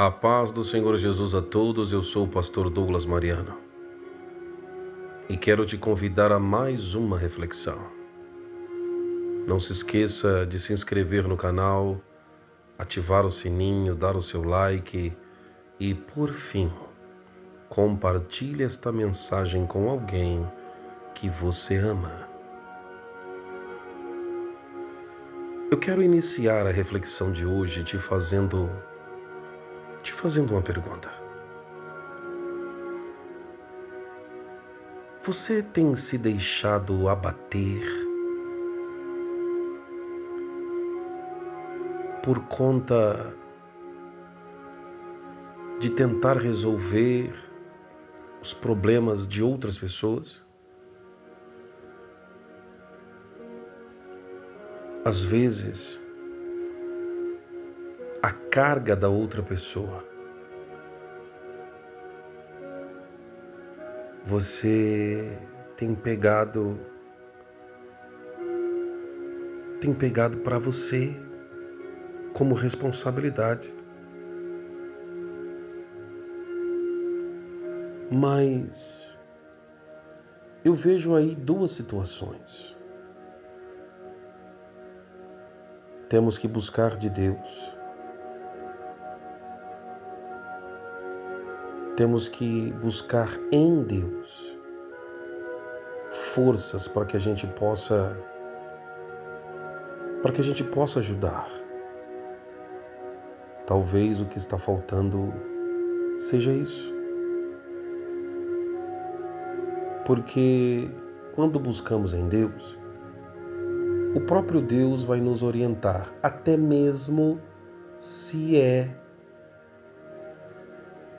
A paz do Senhor Jesus a todos, eu sou o pastor Douglas Mariano e quero te convidar a mais uma reflexão. Não se esqueça de se inscrever no canal, ativar o sininho, dar o seu like e, por fim, compartilhe esta mensagem com alguém que você ama. Eu quero iniciar a reflexão de hoje te fazendo uma pergunta. Você tem se deixado abater por conta de tentar resolver os problemas de outras pessoas? Às vezes, a carga da outra pessoa, você tem pegado para você como responsabilidade. Mas eu vejo aí duas situações. Temos que buscar de Deus. Temos que buscar em Deus forças para que a gente possa ajudar. Talvez o que está faltando seja isso. Porque quando buscamos em Deus, o próprio Deus vai nos orientar, até mesmo se é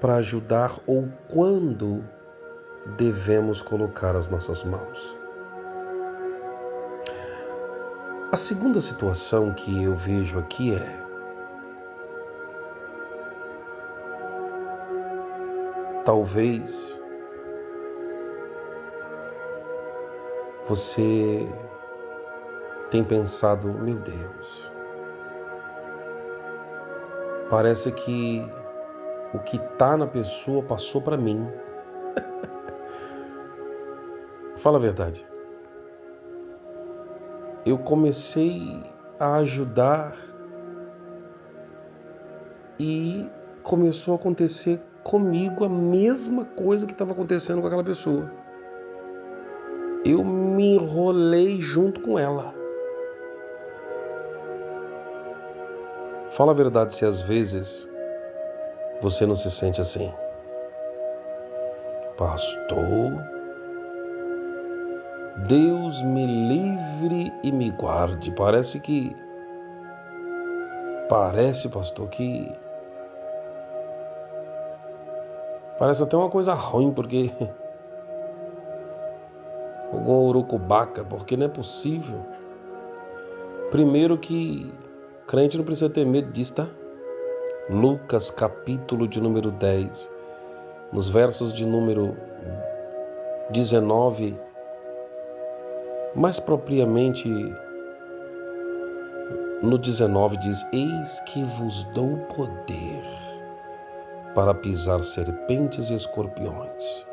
para ajudar ou quando devemos colocar as nossas mãos. A segunda situação que eu vejo aqui é: talvez você tenha pensado, meu Deus, parece que o que está na pessoa passou para mim. Fala a verdade. Eu comecei a ajudar e começou a acontecer comigo a mesma coisa que estava acontecendo com aquela pessoa. Eu me enrolei junto com ela. Fala a verdade se às vezes você não se sente assim. Pastor, Deus me livre e me guarde. Parece, pastor, que parece até uma coisa ruim, porque alguma urucubaca, porque não é possível. Primeiro que crente não precisa ter medo disso, tá? Lucas, capítulo de número 10, nos versos de número 19, mais propriamente no 19 diz: eis que vos dou poder para pisar serpentes e escorpiões,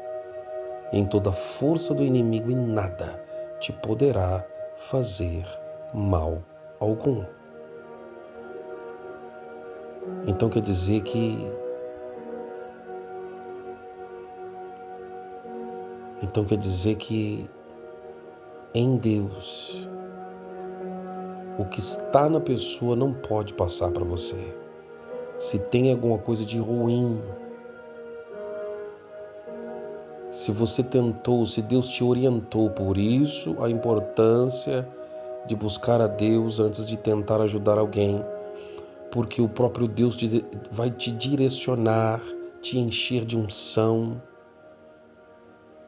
em toda a força do inimigo, e nada te poderá fazer mal algum. Então quer dizer que em Deus, o que está na pessoa não pode passar para você. Se tem alguma coisa de ruim, se você tentou, se Deus te orientou, por isso a importância de buscar a Deus antes de tentar ajudar alguém, porque o próprio Deus vai te direcionar, te encher de unção,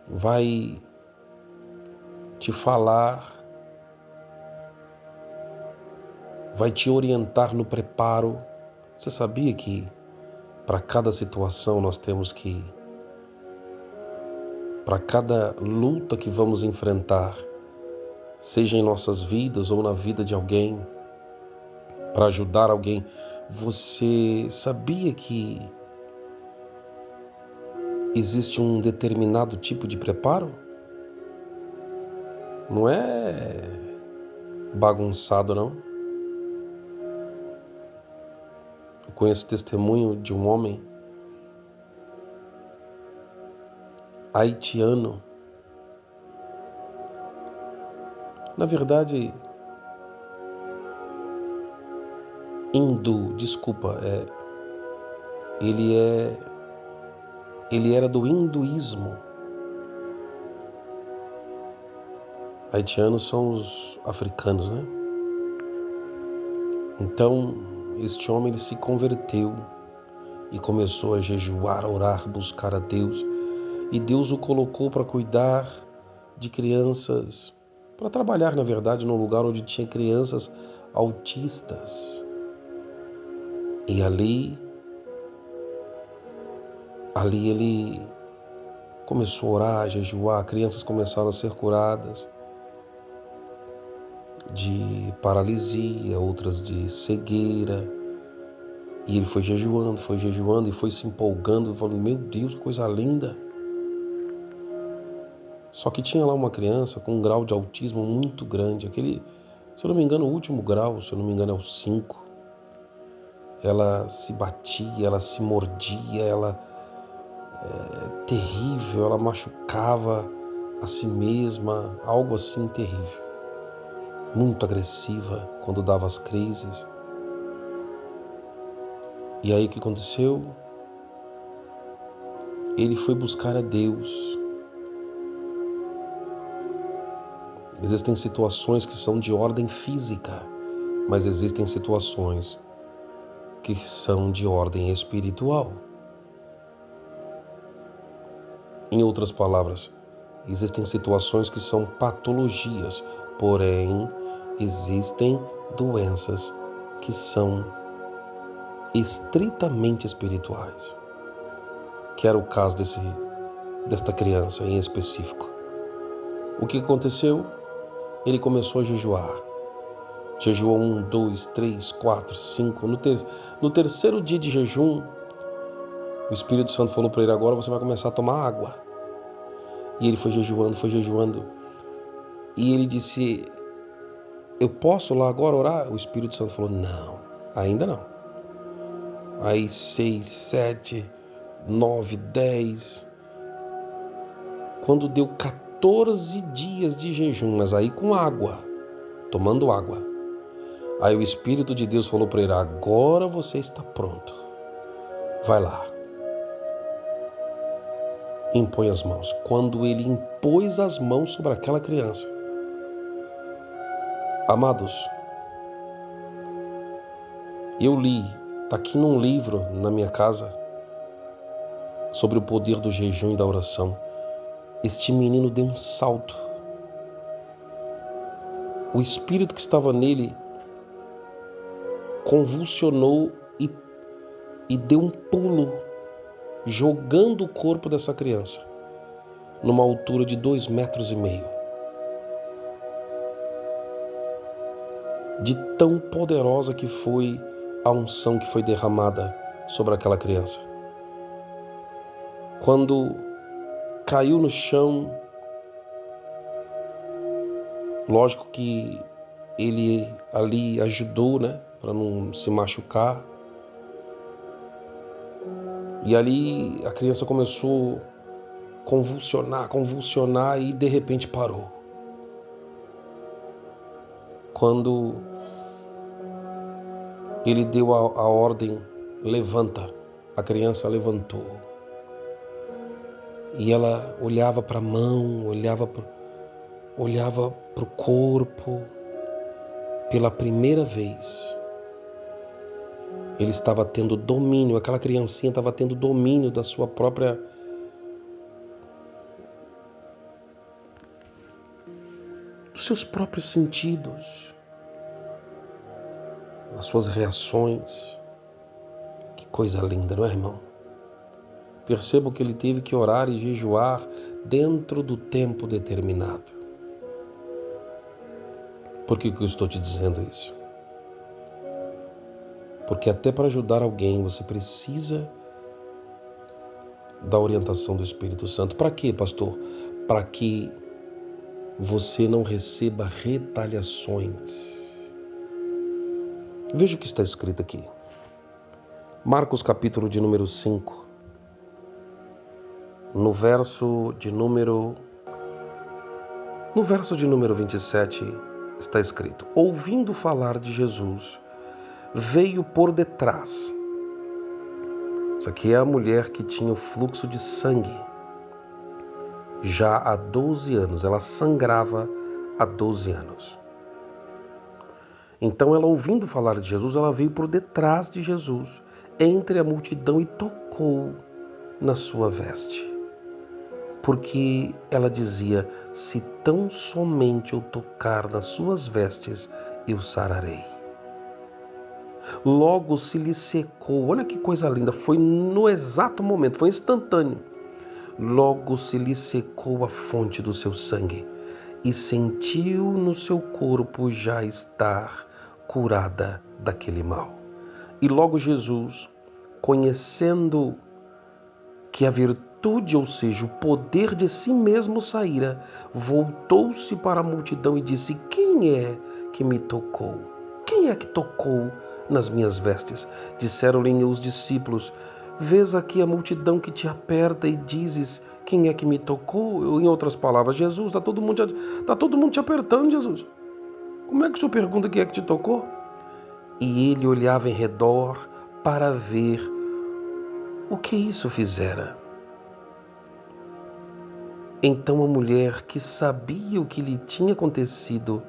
vai te falar, vai te orientar no preparo. Você sabia que para cada situação para cada luta que vamos enfrentar, seja em nossas vidas ou na vida de alguém, para ajudar alguém, Você sabia que existe um determinado tipo de preparo? Não é bagunçado, não. Eu conheço o testemunho de um homem haitiano. Na verdade, ele era do hinduísmo. Haitianos são os africanos, né? Então, este homem ele se converteu e começou a jejuar, a orar, buscar a Deus. E Deus o colocou para cuidar de crianças, para trabalhar, na verdade, num lugar onde tinha crianças autistas. E ali ele começou a orar, a jejuar, crianças começaram a ser curadas de paralisia, outras de cegueira. E ele foi jejuando e foi se empolgando, falando, meu Deus, que coisa linda. Só que tinha lá uma criança com um grau de autismo muito grande, aquele, se eu não me engano, o último grau, se eu não me engano é o 5. Ela se batia, ela se mordia, ela terrível, ela machucava a si mesma, algo assim terrível. Muito agressiva quando dava as crises. E aí o que aconteceu? Ele foi buscar a Deus. Existem situações que são de ordem física, mas existem situações que são de ordem espiritual. Em outras palavras, existem situações que são patologias, porém existem doenças que são estritamente espirituais, que era o caso desta criança em específico. O que aconteceu? Ele começou a jejuar. Jejuou 1, 2, 3, 4, 5. No terceiro dia de jejum, o Espírito Santo falou para ele, agora você vai começar a tomar água. E ele foi jejuando. E ele disse, eu posso lá agora orar? O Espírito Santo falou, não, ainda não. Aí 6, 7, 9, 10. Quando deu 14 dias de jejum, mas aí com água, tomando água. Aí o Espírito de Deus falou para ele, agora você está pronto. Vai lá. Impõe as mãos. Quando ele impôs as mãos sobre aquela criança, amados, eu li, está aqui num livro na minha casa, sobre o poder do jejum e da oração. Este menino deu um salto. O espírito que estava nele convulsionou e deu um pulo, jogando o corpo dessa criança numa altura de 2,5 metros. De tão poderosa que foi a unção que foi derramada sobre aquela criança. Quando caiu no chão, lógico que ele ali ajudou, né, para não se machucar. E ali a criança começou a convulsionar e de repente parou. Quando ele deu a ordem, levanta, a criança levantou. E ela olhava para a mão, olhava para o corpo. Pela primeira vez, ele estava tendo domínio, aquela criancinha estava tendo domínio da sua própria... dos seus próprios sentidos, das suas reações. Que coisa linda, não é, irmão? Percebo que ele teve que orar e jejuar dentro do tempo determinado. Por que eu estou te dizendo isso? Porque até para ajudar alguém você precisa da orientação do Espírito Santo. Para quê, pastor? Para que você não receba retaliações. Veja o que está escrito aqui. Marcos capítulo de número 5. No verso de número 27 está escrito: ouvindo falar de Jesus, veio por detrás. Isso aqui é a mulher que tinha o fluxo de sangue. Já há 12 anos, ela sangrava há 12 anos. Então ela, ouvindo falar de Jesus, ela veio por detrás de Jesus, entre a multidão, e tocou na sua veste. Porque ela dizia: se tão somente eu tocar nas suas vestes, eu sararei. Logo se lhe secou, olha que coisa linda, foi no exato momento, foi instantâneo. Logo se lhe secou a fonte do seu sangue, e sentiu no seu corpo já estar curada daquele mal. E logo Jesus, conhecendo que a virtude, ou seja, o poder de si mesmo saíra, voltou-se para a multidão e disse: quem é que me tocou? Quem é que tocou nas minhas vestes? Disseram-lhe os discípulos: vês aqui a multidão que te aperta e dizes: quem é que me tocou? Em outras palavras, Jesus, está todo mundo te apertando, Jesus. Como é que o senhor pergunta quem é que te tocou? E ele olhava em redor para ver o que isso fizera. Então a mulher, que sabia o que lhe tinha acontecido,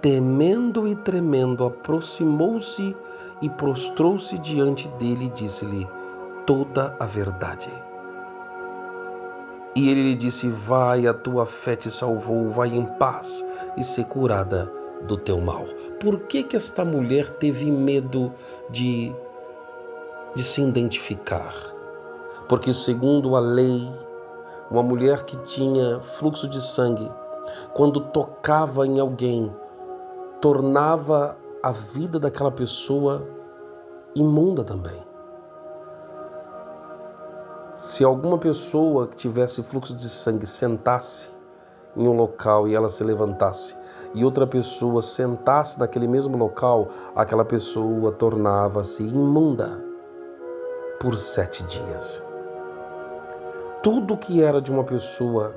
temendo e tremendo, aproximou-se e prostrou-se diante dele e disse-lhe toda a verdade. E ele lhe disse: vai, a tua fé te salvou, vai em paz e ser curada do teu mal. Por que esta mulher teve medo de se identificar? Porque, segundo a lei, uma mulher que tinha fluxo de sangue, quando tocava em alguém, tornava a vida daquela pessoa imunda também. Se alguma pessoa que tivesse fluxo de sangue sentasse em um local e ela se levantasse, e outra pessoa sentasse naquele mesmo local, aquela pessoa tornava-se imunda por 7 dias. Tudo que era de uma pessoa,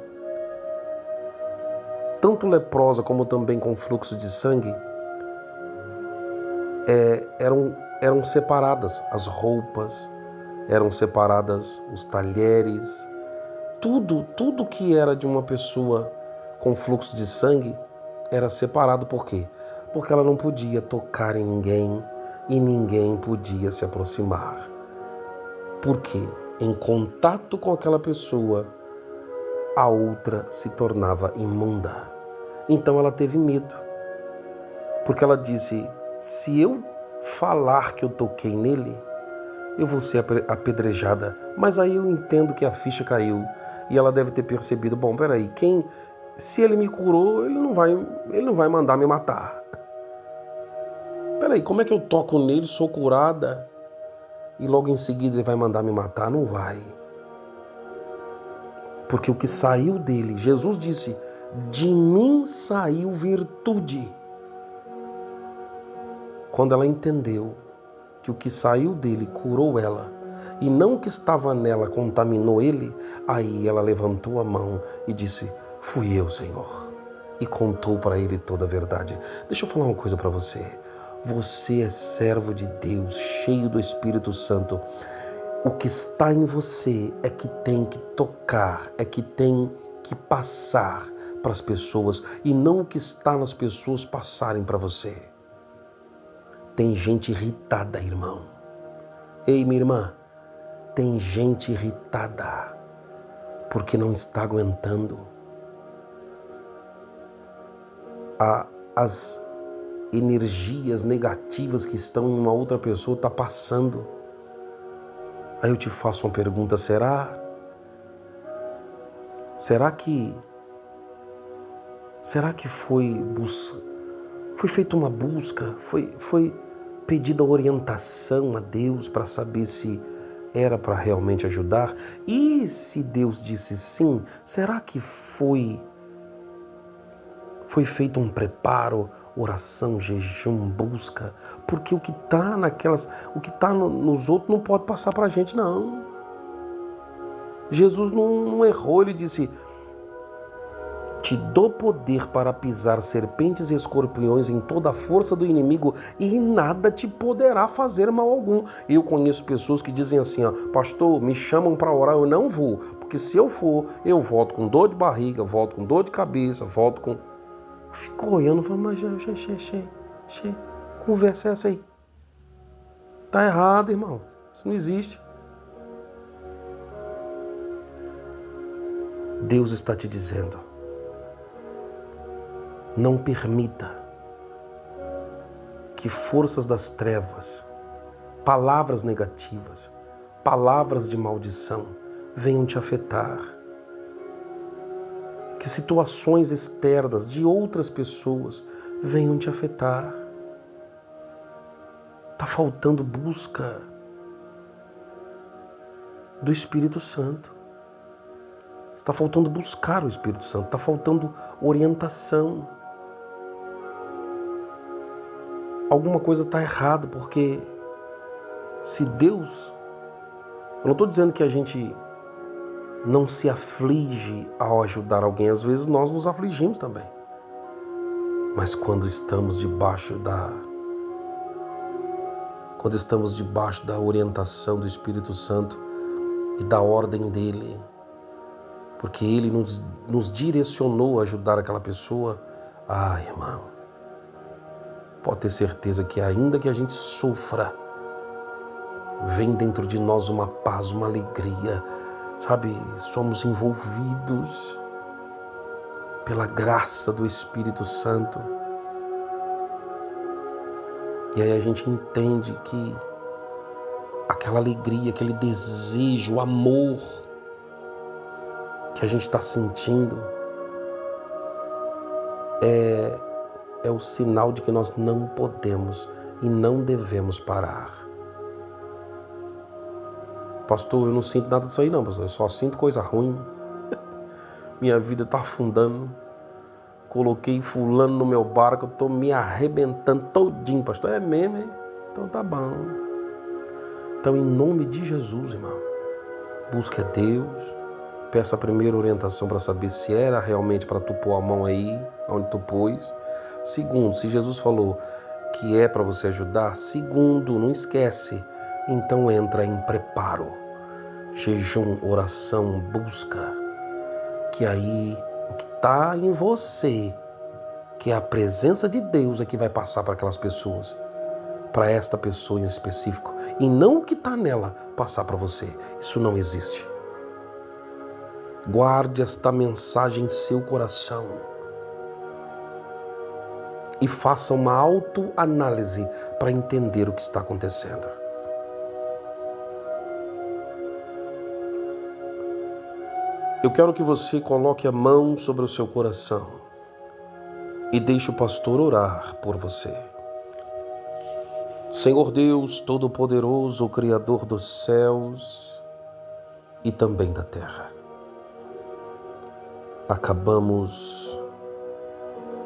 tanto leprosa como também com fluxo de sangue, eram separadas. As roupas, eram separadas os talheres, tudo que era de uma pessoa com fluxo de sangue era separado. Por quê? Porque ela não podia tocar em ninguém e ninguém podia se aproximar. Porque em contato com aquela pessoa, a outra se tornava imunda. Então ela teve medo, porque ela disse: se eu falar que eu toquei nele, eu vou ser apedrejada. Mas aí eu entendo que a ficha caiu e ela deve ter percebido: bom, peraí, se ele me curou, ele não vai mandar me matar. Peraí, como é que eu toco nele, sou curada, e logo em seguida ele vai mandar me matar? Não vai. Porque o que saiu dele, Jesus disse: de mim saiu virtude. Quando ela entendeu que o que saiu dele curou ela, e não o que estava nela contaminou ele, aí ela levantou a mão e disse: fui eu, Senhor. E contou para ele toda a verdade. Deixa eu falar uma coisa para você. Você é servo de Deus, cheio do Espírito Santo. O que está em você é que tem que tocar, é que tem que passar para as pessoas, e não o que está nas pessoas passarem para você. Tem gente irritada, irmão. Ei, minha irmã, tem gente irritada porque não está aguentando. As energias negativas que estão em uma outra pessoa está passando. Aí eu te faço uma pergunta: será que foi feita uma busca? pedido a orientação a Deus para saber se era para realmente ajudar? E se Deus disse sim, será que foi feito um preparo, oração, jejum, busca? Porque o que está nos outros não pode passar para a gente, não. Jesus não errou, ele disse: te dou poder para pisar serpentes e escorpiões em toda a força do inimigo e nada te poderá fazer mal algum. Eu conheço pessoas que dizem assim, pastor, me chamam para orar, eu não vou, porque se eu for, eu volto com dor de barriga, volto com dor de cabeça, volto com... Fico olhando e falo, mas conversa é essa aí? Tá errado, irmão, isso não existe. Deus está te dizendo, não permita que forças das trevas, palavras negativas, palavras de maldição venham te afetar. Que situações externas de outras pessoas venham te afetar. Está faltando busca do Espírito Santo. Está faltando buscar o Espírito Santo. Está faltando orientação. Alguma coisa está errada, porque se Deus... Eu não estou dizendo que a gente não se aflige ao ajudar alguém. Às vezes nós nos afligimos também. Mas quando estamos debaixo da orientação do Espírito Santo e da ordem dele, porque ele nos direcionou a ajudar aquela pessoa, irmão, pode ter certeza que ainda que a gente sofra, vem dentro de nós uma paz, uma alegria, sabe? Somos envolvidos pela graça do Espírito Santo. E aí a gente entende que aquela alegria, aquele desejo, o amor que a gente está sentindo é o sinal de que nós não podemos e não devemos parar. Pastor, eu não sinto nada disso aí não, pastor. Eu só sinto coisa ruim. Minha vida está afundando. Coloquei fulano no meu barco, eu estou me arrebentando todinho, pastor. É mesmo, hein? Então tá bom. Então, em nome de Jesus, irmão, busque a Deus. Peça a primeira orientação para saber se era realmente para tu pôr a mão aí, onde tu pôs. Segundo, se Jesus falou que é para você ajudar. Segundo, não esquece. Então entra em preparo, jejum, oração, busca, que aí o que está em você, que é a presença de Deus, é que vai passar para aquelas pessoas, para esta pessoa em específico, e não o que está nela passar para você. Isso não existe. Guarde esta mensagem em seu coração e faça uma autoanálise para entender o que está acontecendo. Eu quero que você coloque a mão sobre o seu coração e deixe o pastor orar por você. Senhor Deus Todo-Poderoso, Criador dos céus e também da terra, acabamos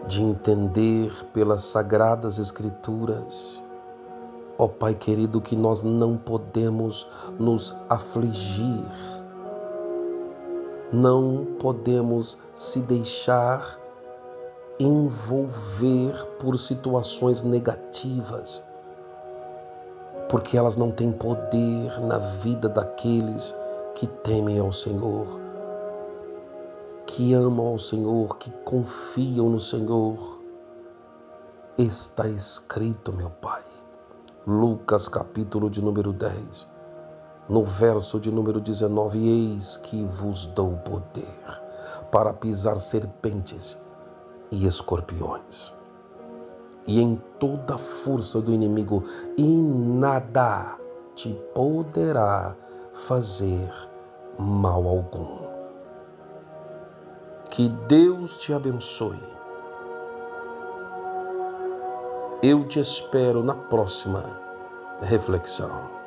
de entender pelas Sagradas Escrituras, ó Pai querido, que nós não podemos nos afligir, não podemos se deixar envolver por situações negativas, porque elas não têm poder na vida daqueles que temem ao Senhor, que amam ao Senhor, que confiam no Senhor. Está escrito, meu Pai, Lucas capítulo de número 10, no verso de número 19, eis que vos dou poder para pisar serpentes e escorpiões, e em toda a força do inimigo, e nada te poderá fazer mal algum. Que Deus te abençoe Eu te espero na próxima reflexão.